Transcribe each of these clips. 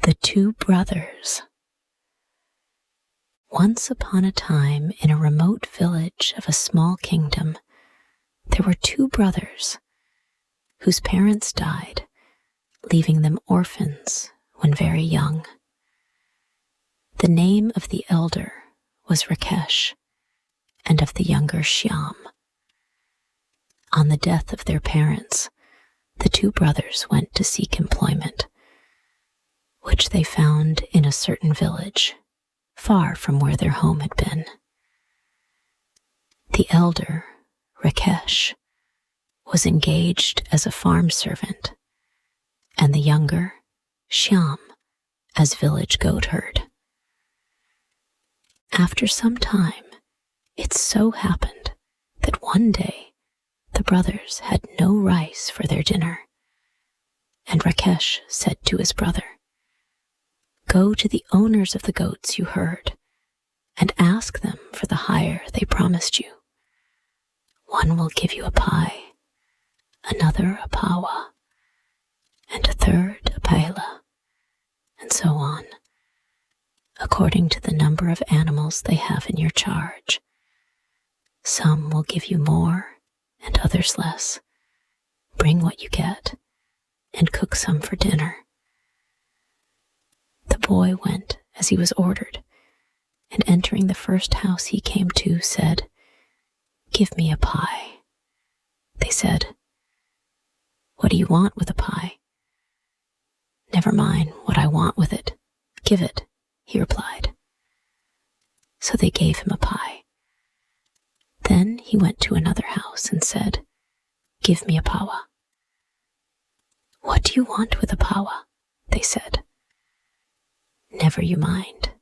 The Two Brothers. Once upon a time, in a remote village of a small kingdom, there were two brothers whose parents died, leaving them orphans when very young. The name of the elder was Rakesh, and of the younger Shyam. On the death of their parents, the two brothers went to seek employment, which they found in a certain village, far from where their home had been. The elder, Rakesh, was engaged as a farm servant, and the younger, Shyam, as village goatherd. After some time, it so happened that one day the brothers had no rice for their dinner, and Rakesh said to his brother, "Go to the owners of the goats you herd, and ask them for the hire they promised you. One will give you a pie, another a pawa, and a third a paila, and so on, according to the number of animals they have in your charge. Some will give you more, and others less. Bring what you get, and cook some for dinner." The boy went as he was ordered, and entering the first house he came to, said, "Give me a pie." They said, "What do you want with a pie?" "Never mind what I want with it. Give it," he replied. So they gave him a pie. Then he went to another house and said, "Give me a pawa." "What do you want with a pawa?" they said. "Never you mind.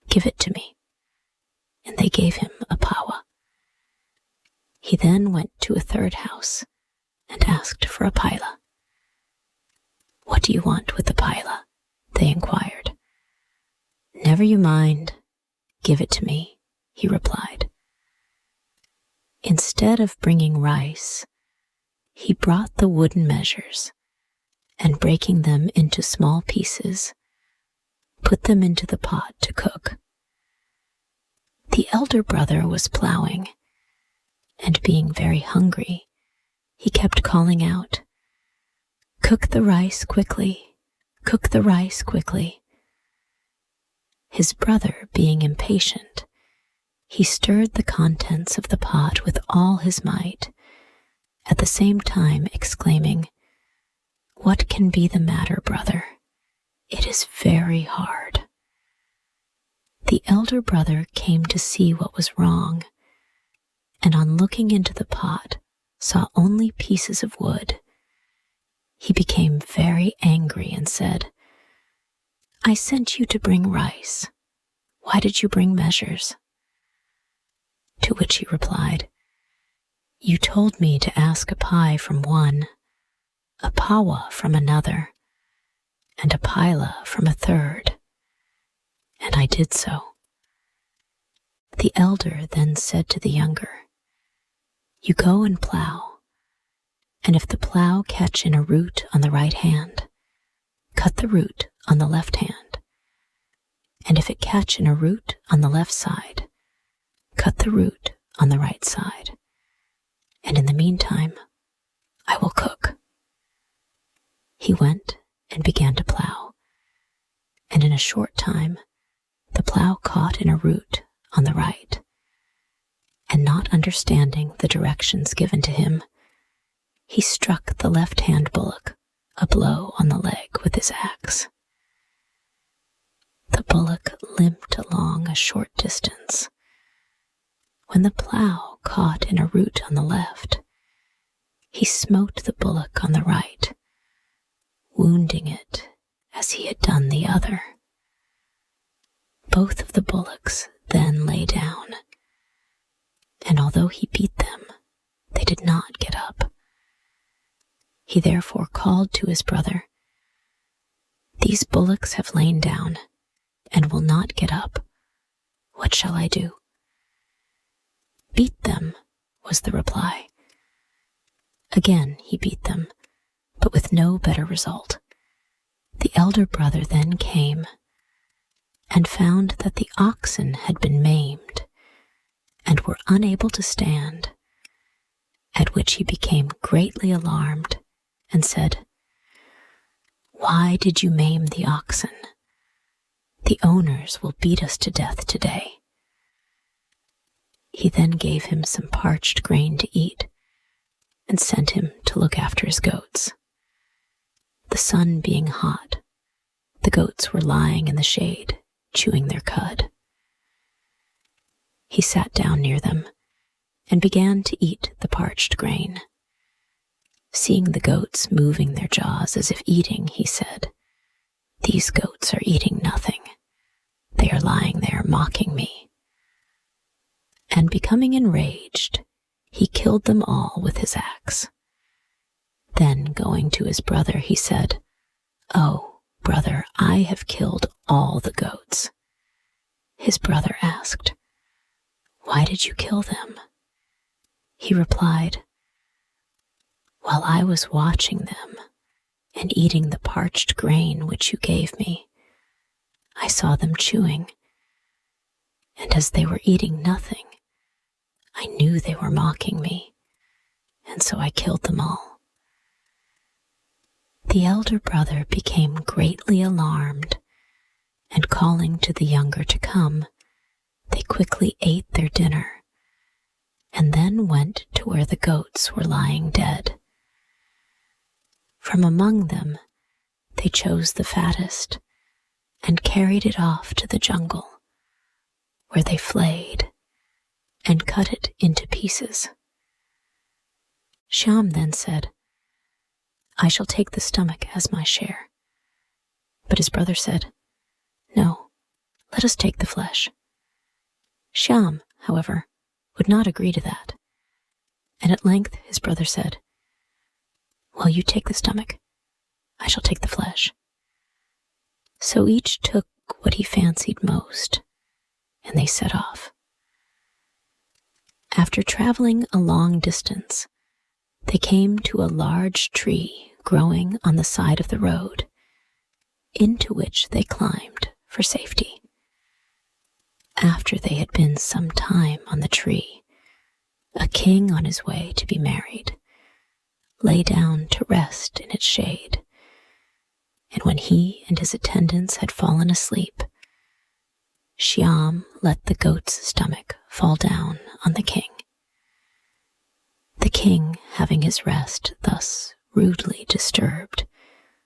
Give it to me." And they gave him a pawa. He then went to a third house and asked for a paila. "What do you want with the paila?" they inquired. "Never you mind. Give it to me," he replied. Instead of bringing rice, he brought the wooden measures, and breaking them into small pieces, put them into the pot to cook. The elder brother was plowing, and being very hungry, he kept calling out, "Cook the rice quickly, cook the rice quickly." His brother, being impatient, he stirred the contents of the pot with all his might, at the same time exclaiming, "What can be the matter, brother? It is very hard." The elder brother came to see what was wrong, and on looking into the pot, saw only pieces of wood. He became very angry and said, "I sent you to bring rice. Why did you bring measures?" To which he replied, "You told me to ask a pie from one, a pawa from another, and a paila from a third, and I did so." The elder then said to the younger, "You go and plow, and if the plow catch in a root on the right hand, cut the root on the left hand, and if it catch in a root on the left side, cut the root on the right side, and in the meantime, I will cook." He went and began to plow, and in a short time, the plow caught in a root on the right, and not understanding the directions given to him, he struck the left-hand bullock a blow on the leg with his axe. The bullock limped along a short distance. When the plow caught in a root on the left, he smote the bullock on the right, wounding it as he had done the other. Both of the bullocks then lay down, and although he beat them, they did not get up. He therefore called to his brother, "These bullocks have lain down, and will not get up. What shall I do?" "Beat them," was the reply. Again he beat them, but with no better result. The elder brother then came and found that the oxen had been maimed and were unable to stand, at which he became greatly alarmed and said, "Why did you maim the oxen? The owners will beat us to death today." He then gave him some parched grain to eat and sent him to look after his goats. The sun being hot, the goats were lying in the shade, chewing their cud. He sat down near them and began to eat the parched grain. Seeing the goats moving their jaws as if eating, he said, "These goats are eating nothing. They are lying there mocking me." And becoming enraged, he killed them all with his axe. Then, going to his brother, he said, "Oh, brother, I have killed all the goats." His brother asked, "Why did you kill them?" He replied, "While I was watching them and eating the parched grain which you gave me, I saw them chewing, and as they were eating nothing, I knew they were mocking me, and so I killed them all." The elder brother became greatly alarmed, and calling to the younger to come, they quickly ate their dinner, and then went to where the goats were lying dead. From among them, they chose the fattest and carried it off to the jungle, where they flayed and cut it into pieces. Shyam then said, "I shall take the stomach as my share." But his brother said, "No, let us take the flesh." Shyam, however, would not agree to that, and at length his brother said, "While you take the stomach, I shall take the flesh." So each took what he fancied most, and they set off. After traveling a long distance, they came to a large tree growing on the side of the road, into which they climbed for safety. After they had been some time on the tree, a king on his way to be married lay down to rest in its shade, and when he and his attendants had fallen asleep, Shyam let the goat's stomach fall down on the king. The king, having his rest thus rudely disturbed,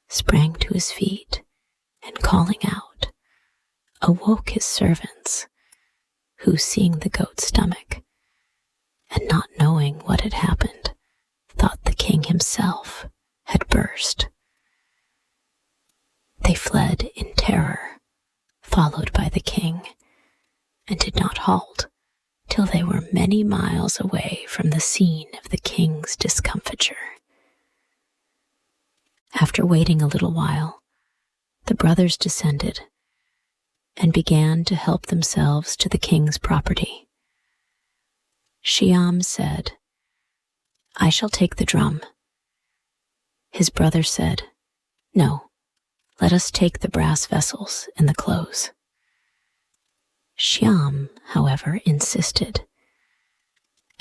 sprang to his feet and, calling out, awoke his servants, who, seeing the goat's stomach and not knowing what had happened, thought the king himself had burst. They fled in terror, followed by the king, and did not halt till they were many miles away from the scene of the king's discomfiture. After waiting a little while, the brothers descended and began to help themselves to the king's property. Shyam said, "I shall take the drum." His brother said, "No, let us take the brass vessels and the clothes." Shyam, however, insisted,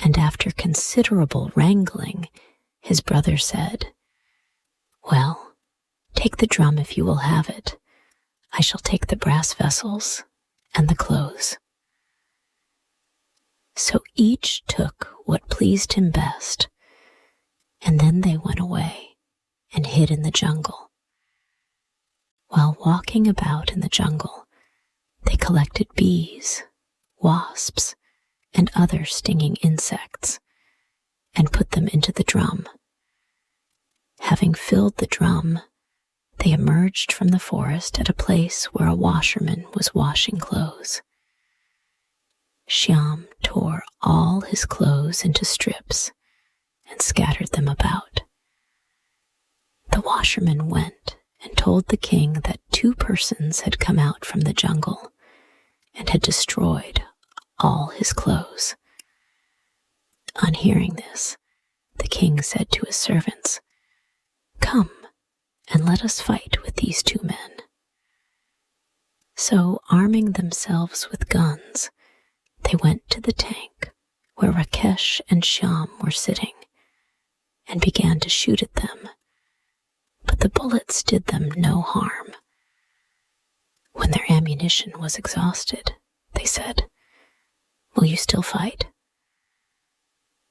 and after considerable wrangling, his brother said, "Well, take the drum if you will have it. I shall take the brass vessels and the clothes." So each took what pleased him best, and then they went away and hid in the jungle. While walking about in the jungle, they collected bees, wasps, and other stinging insects, and put them into the drum. Having filled the drum, they emerged from the forest at a place where a washerman was washing clothes. Shyam tore all his clothes into strips and scattered them about. The washerman went and told the king that 2 persons had come out from the jungle and had destroyed all his clothes. On hearing this, the king said to his servants, "Come, and let us fight with these two men." So, arming themselves with guns, they went to the tank where Rakesh and Shyam were sitting and began to shoot at them, but the bullets did them no harm. When their ammunition was exhausted, they said, "Will you still fight?"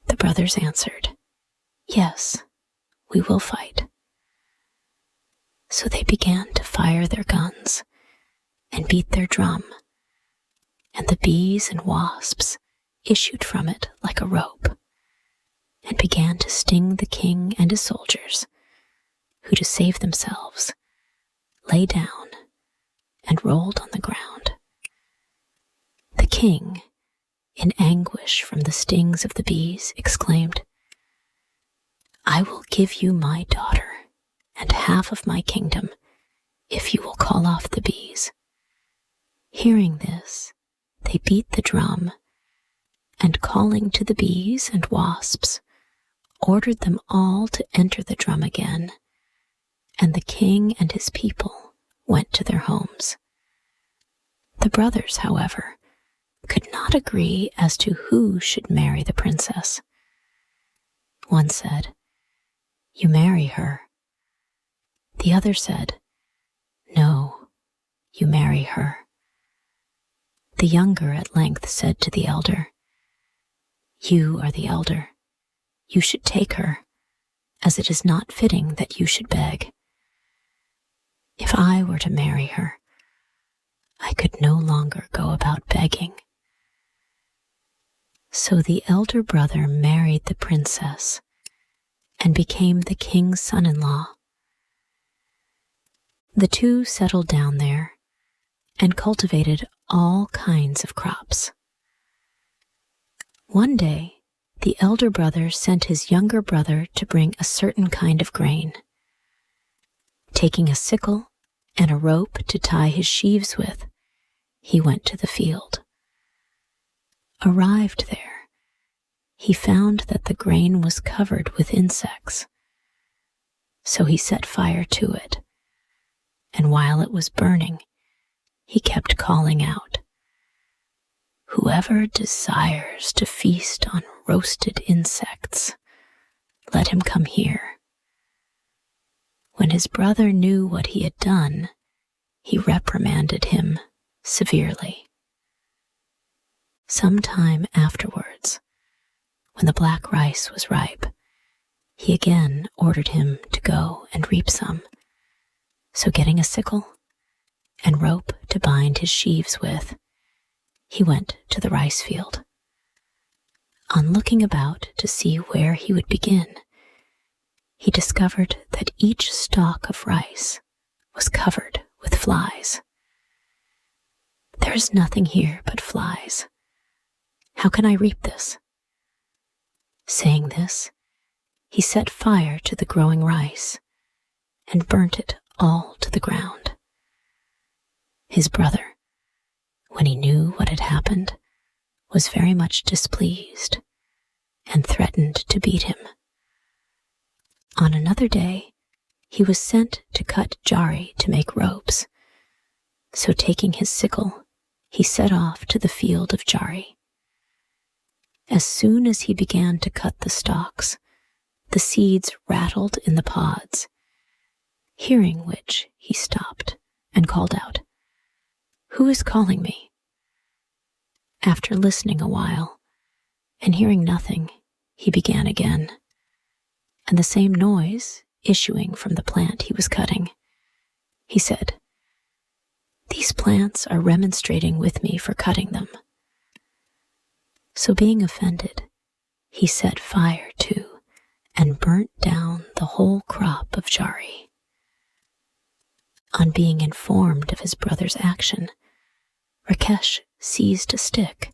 The brothers answered, "Yes, we will fight." So they began to fire their guns and beat their drum, and the bees and wasps issued from it like a rope and began to sting the king and his soldiers, who, to save themselves, lay down and rolled on the ground. The king, in anguish from the stings of the bees, exclaimed, "I will give you my daughter and half of my kingdom if you will call off the bees." Hearing this, they beat the drum and, calling to the bees and wasps, ordered them all to enter the drum again, and the king and his people went to their homes. The brothers, however, could not agree as to who should marry the princess. One said, "You marry her." The other said, "No, you marry her." The younger at length said to the elder, "You are the elder. You should take her, as it is not fitting that you should beg. If I were to marry her, I could no longer go about begging." So the elder brother married the princess and became the king's son-in-law. The two settled down there and cultivated all kinds of crops. One day, the elder brother sent his younger brother to bring a certain kind of grain. Taking a sickle and a rope to tie his sheaves with, he went to the field. Arrived there, he found that the grain was covered with insects. So he set fire to it, and while it was burning, he kept calling out, "Whoever desires to feast on roasted insects, let him come here." When his brother knew what he had done, he reprimanded him severely. Some time afterwards, when the black rice was ripe, he again ordered him to go and reap some. So getting a sickle and rope to bind his sheaves with, he went to the rice field. On looking about to see where he would begin, he discovered that each stalk of rice was covered with flies. "There is nothing here but flies. How can I reap this?" Saying this, he set fire to the growing rice and burnt it all to the ground. His brother, when he knew what had happened, was very much displeased and threatened to beat him. On another day, he was sent to cut jari to make ropes. So taking his sickle, he set off to the field of jari. As soon as he began to cut the stalks, the seeds rattled in the pods, hearing which he stopped and called out, "Who is calling me?" After listening a while and hearing nothing, he began again, and the same noise issuing from the plant he was cutting. He said, "These plants are remonstrating with me for cutting them." So being offended, he set fire to and burnt down the whole crop of jari. On being informed of his brother's action, Rakesh seized a stick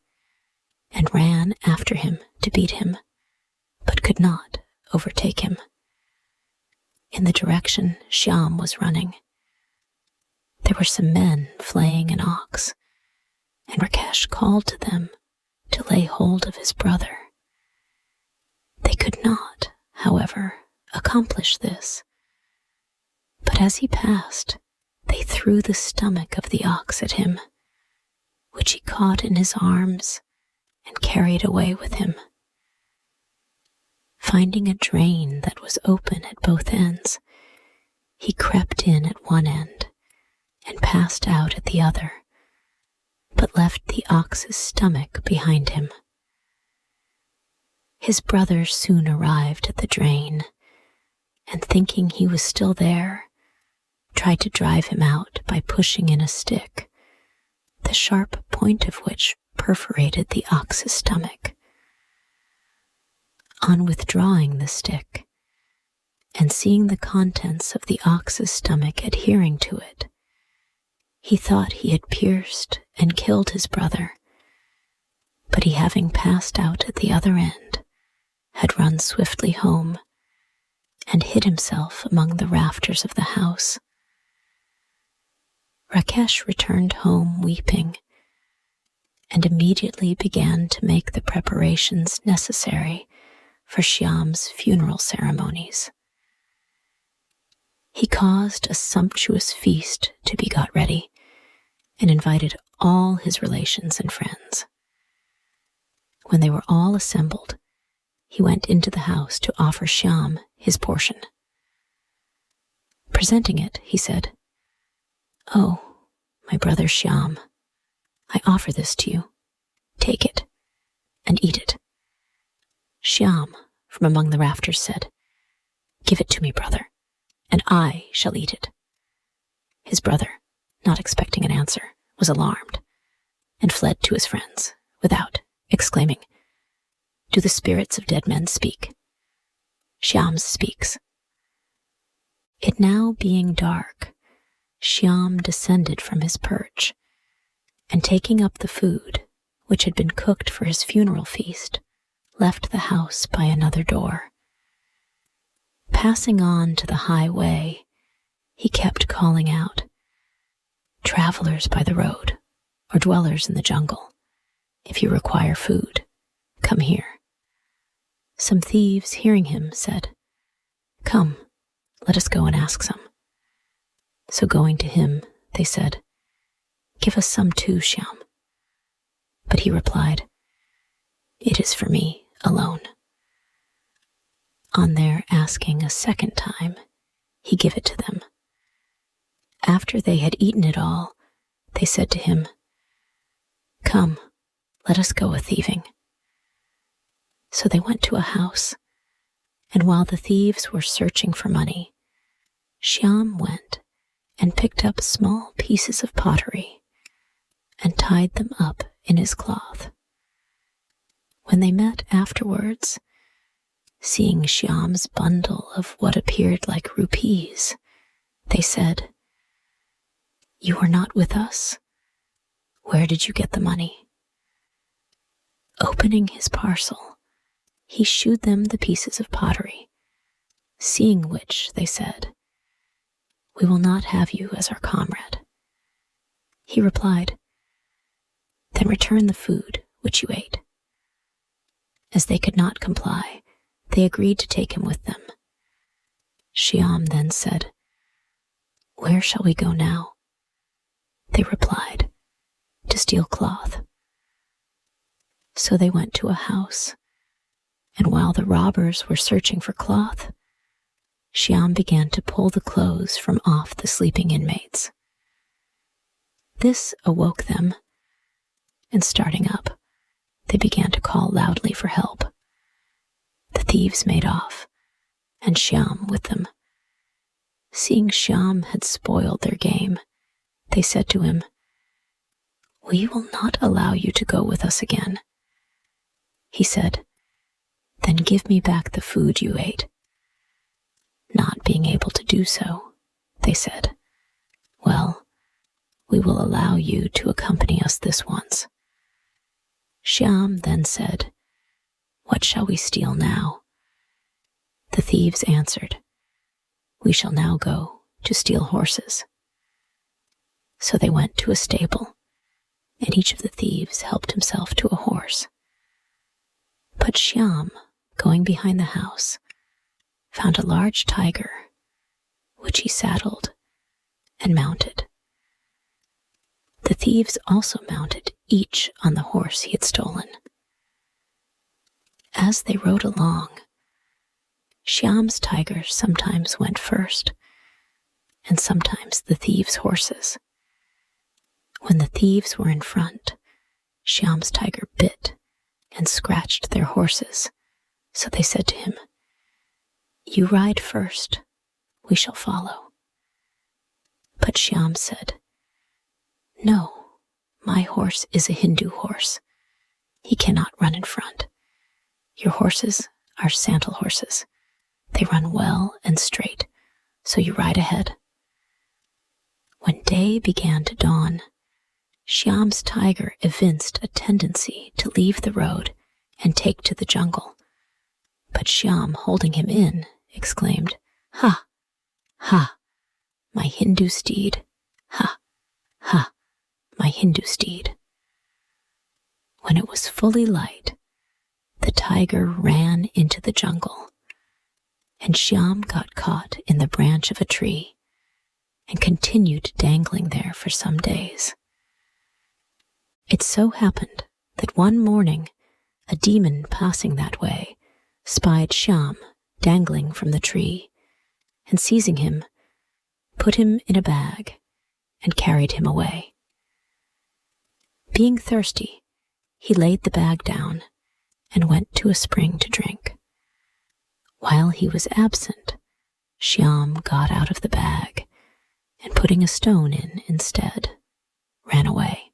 and ran after him to beat him, but could not overtake him. In the direction Shyam was running, there were some men flaying an ox, and Rakesh called to them to lay hold of his brother. They could not, however, accomplish this, But as he passed, they threw the stomach of the ox at him, which he caught in his arms and carried away with him. Finding a drain that was open at both ends, he crept in at one end and passed out at the other, but left the ox's stomach behind him. His brother soon arrived at the drain, and thinking he was still there, tried to drive him out by pushing in a stick, the sharp point of which perforated the ox's stomach. On withdrawing the stick, and seeing the contents of the ox's stomach adhering to it, he thought he had pierced and killed his brother, but he, having passed out at the other end, had run swiftly home and hid himself among the rafters of the house. Rakesh returned home weeping, and immediately began to make the preparations necessary for Shyam's funeral ceremonies. He caused a sumptuous feast to be got ready and invited all his relations and friends. When they were all assembled, he went into the house to offer Shyam his portion. Presenting it, he said, "Oh, my brother Shyam, I offer this to you. Take it and eat it." Shyam, from among the rafters, said, "Give it to me, brother, and I shall eat it." His brother, not expecting an answer, was alarmed, and fled to his friends without, exclaiming, "Do the spirits of dead men speak?" Shyam speaks. It now being dark, Shyam descended from his perch, and taking up the food, which had been cooked for his funeral feast, left the house by another door. Passing on to the highway, he kept calling out, "Travelers by the road, or dwellers in the jungle, if you require food, come here." Some thieves, hearing him, said, "Come, let us go and ask some." So going to him, they said, "Give us some too, Shyam." But he replied, "It is for me alone." On their asking a second time, he gave it to them. After they had eaten it all, they said to him, "Come, let us go a-thieving." So they went to a house, and while the thieves were searching for money, Shyam went and picked up small pieces of pottery and tied them up in his cloth. When they met afterwards, seeing Shyam's bundle of what appeared like rupees, they said, "You are not with us. Where did you get the money?" Opening his parcel, he shewed them the pieces of pottery, seeing which they said, "We will not have you as our comrade." He replied, "Then return the food which you ate." As they could not comply, they agreed to take him with them. Shyam then said, "Where shall we go now?" They replied, "To steal cloth." So they went to a house, and while the robbers were searching for cloth, Shyam began to pull the clothes from off the sleeping inmates. This awoke them, and starting up, they began to call loudly for help. The thieves made off, and Shyam with them. Seeing Shyam had spoiled their game, they said to him, "We will not allow you to go with us again." He said, "Then give me back the food you ate." Not being able to do so, they said, "Well, we will allow you to accompany us this once." Shyam then said, "What shall we steal now?" The thieves answered, "We shall now go to steal horses." So they went to a stable, and each of the thieves helped himself to a horse. But Shyam, going behind the house, found a large tiger, which he saddled and mounted. The thieves also mounted, each on the horse he had stolen. As they rode along, Shyam's tiger sometimes went first, and sometimes the thieves' horses. When the thieves were in front, Shyam's tiger bit and scratched their horses, so they said to him, "You ride first, we shall follow." But Shyam said, "No, my horse is a Hindu horse. He cannot run in front. Your horses are sandal horses. They run well and straight, so you ride ahead." When day began to dawn, Shyam's tiger evinced a tendency to leave the road and take to the jungle. But Shyam, holding him in, exclaimed, "Ha! Ha! My Hindu steed! Ha! Ha! My Hindu steed!" When it was fully light, the tiger ran into the jungle, and Shyam got caught in the branch of a tree and continued dangling there for some days. It so happened that one morning a demon passing that way spied Shyam dangling from the tree, and seizing him, put him in a bag and carried him away. Being thirsty, he laid the bag down and went to a spring to drink. While he was absent, Shyam got out of the bag and, putting a stone in instead, ran away.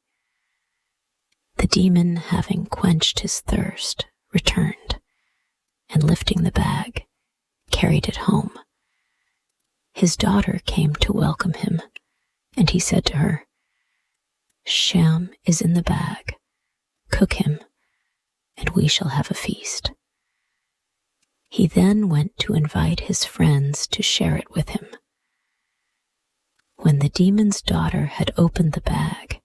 The demon, having quenched his thirst, returned, and lifting the bag, carried it home. His daughter came to welcome him, and he said to her, "Shyam is in the bag. Cook him, and we shall have a feast." He then went to invite his friends to share it with him. When the demon's daughter had opened the bag,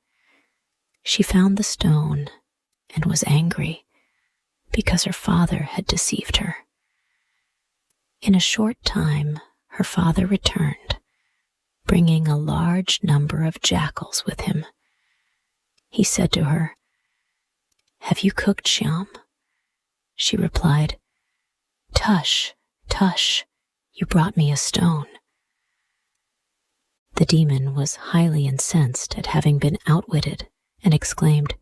she found the stone and was angry because her father had deceived her. In a short time, her father returned, bringing a large number of jackals with him. He said to her, "Have you cooked Shyam?" She replied, "Tush, tush, you brought me a stone." The demon was highly incensed at having been outwitted and exclaimed,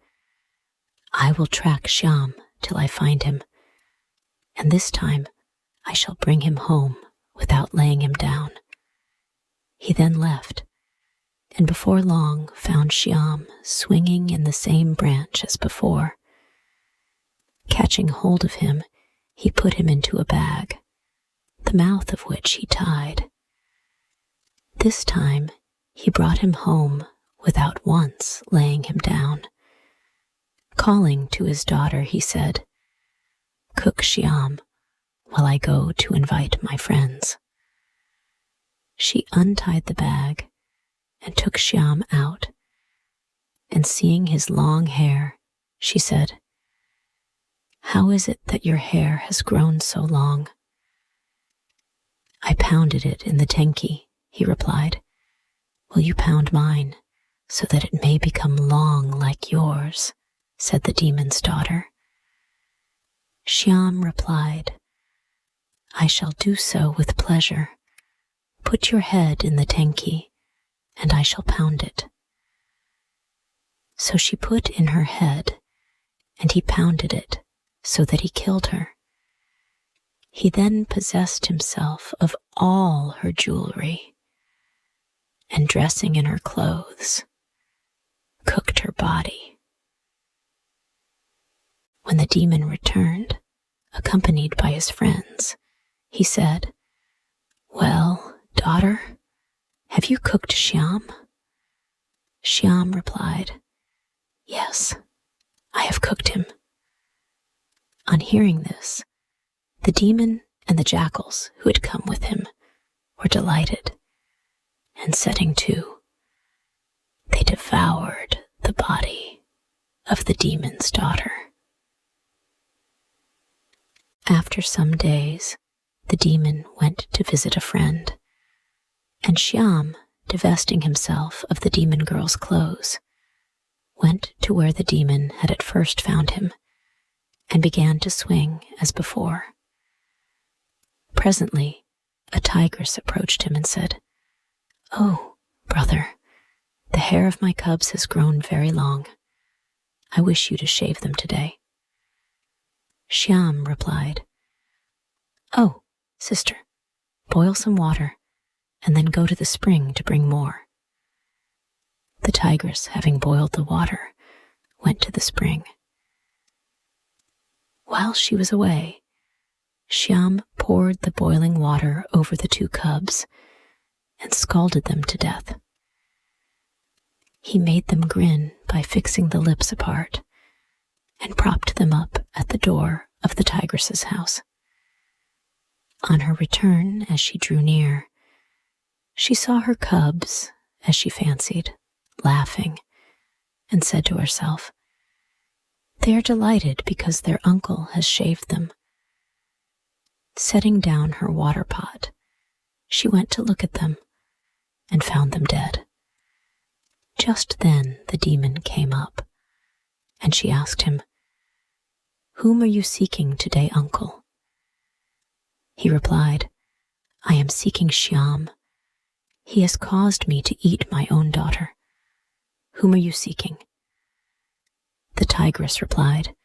"I will track Shyam till I find him, and this time I shall bring him home without laying him down." He then left, and before long found Shyam swinging in the same branch as before. Catching hold of him, he put him into a bag, the mouth of which he tied. This time he brought him home without once laying him down. Calling to his daughter, he said, "Cook Shyam while I go to invite my friends." She untied the bag and took Shyam out, and seeing his long hair, she said, "How is it that your hair has grown so long?" "I pounded it in the tenki," he replied. "Will you pound mine, so that it may become long like yours?" said the demon's daughter. Shyam replied, "I shall do so with pleasure. Put your head in the tenki, and I shall pound it." So she put in her head, and he pounded it so that he killed her. He then possessed himself of all her jewelry, and dressing in her clothes, cooked her body. When the demon returned, accompanied by his friends, he said, "Well, daughter, have you cooked Shyam?" Shyam replied, "Yes, I have cooked him." On hearing this, the demon and the jackals who had come with him were delighted, and setting to, they devoured the body of the demon's daughter. After some days, the demon went to visit a friend. And Shyam, divesting himself of the demon girl's clothes, went to where the demon had at first found him and began to swing as before. Presently, a tigress approached him and said, "Oh, brother, the hair of my cubs has grown very long. I wish you to shave them today." Shyam replied, "Oh, sister, boil some water and then go to the spring to bring more." The tigress, having boiled the water, went to the spring. While she was away, Shyam poured the boiling water over the two cubs and scalded them to death. He made them grin by fixing the lips apart and propped them up at the door of the tigress's house. On her return, as she drew near, she saw her cubs, as she fancied, laughing, and said to herself, "They are delighted because their uncle has shaved them." Setting down her water pot, she went to look at them and found them dead. Just then the demon came up, and she asked him, "Whom are you seeking today, uncle?" He replied, "I am seeking Shyam. He has caused me to eat my own daughter. Whom are you seeking?" The tigress replied,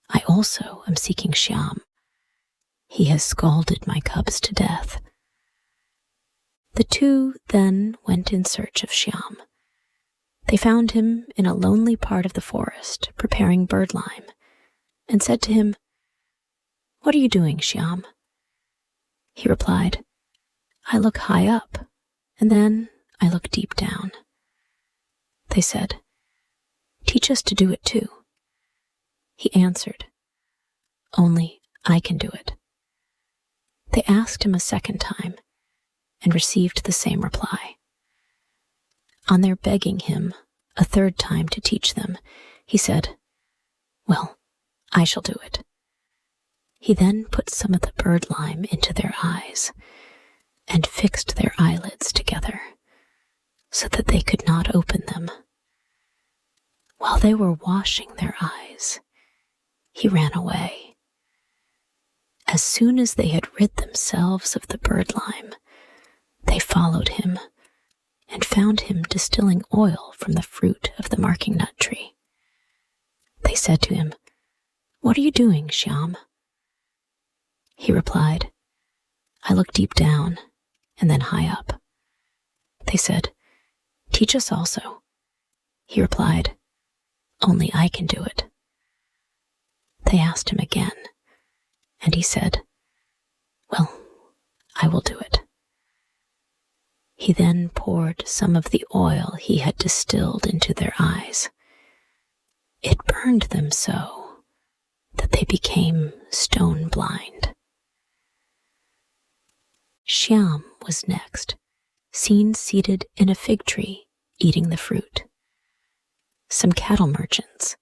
"I also am seeking Shyam. He has scalded my cubs to death." The two then went in search of Shyam. They found him in a lonely part of the forest preparing birdlime, and said to him, "What are you doing, Shyam?" He replied, "I look high up, and then I look deep down." They said, "Teach us to do it too." He answered, "Only I can do it." They asked him a second time and received the same reply. On their begging him a third time to teach them, he said, "Well, I shall do it." He then put some of the birdlime into their eyes and fixed their eyelids together so that they could not open them. While they were washing their eyes, he ran away. As soon as they had rid themselves of the birdlime, they followed him and found him distilling oil from the fruit of the marking nut tree. They said to him, "What are you doing, Shyam?" He replied, "I look deep down and then high up." They said, "Teach us also." He replied, "Only I can do it." They asked him again, and he said, "Well, I will do it." He then poured some of the oil he had distilled into their eyes. It burned them so that they became stone blind. Shyam was next seen seated in a fig tree eating the fruit. Some cattle merchants,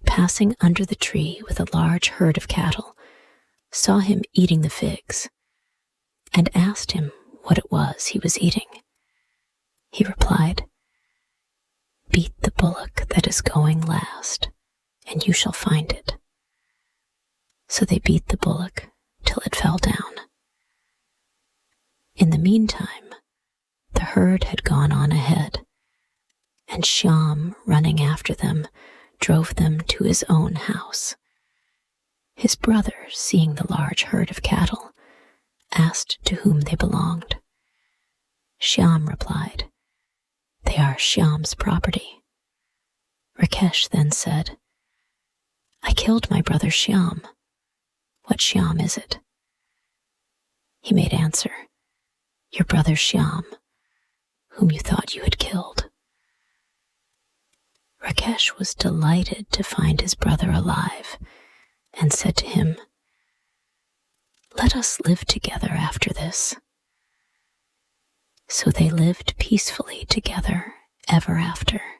passing under the tree with a large herd of cattle, saw him eating the figs and asked him what it was he was eating. He replied, "Beat the bullock that is going last, and you shall find it." So they beat the bullock till it fell down. In the meantime, the herd had gone on ahead, and Shyam, running after them, drove them to his own house. His brother, seeing the large herd of cattle, asked to whom they belonged. Shyam replied, "They are Shyam's property." Rakesh then said, "I killed my brother Shyam. What Shyam is it?" He made answer, "Your brother Shyam, whom you thought you had killed." Rakesh was delighted to find his brother alive and said to him, "Let us live together after this." So they lived peacefully together ever after.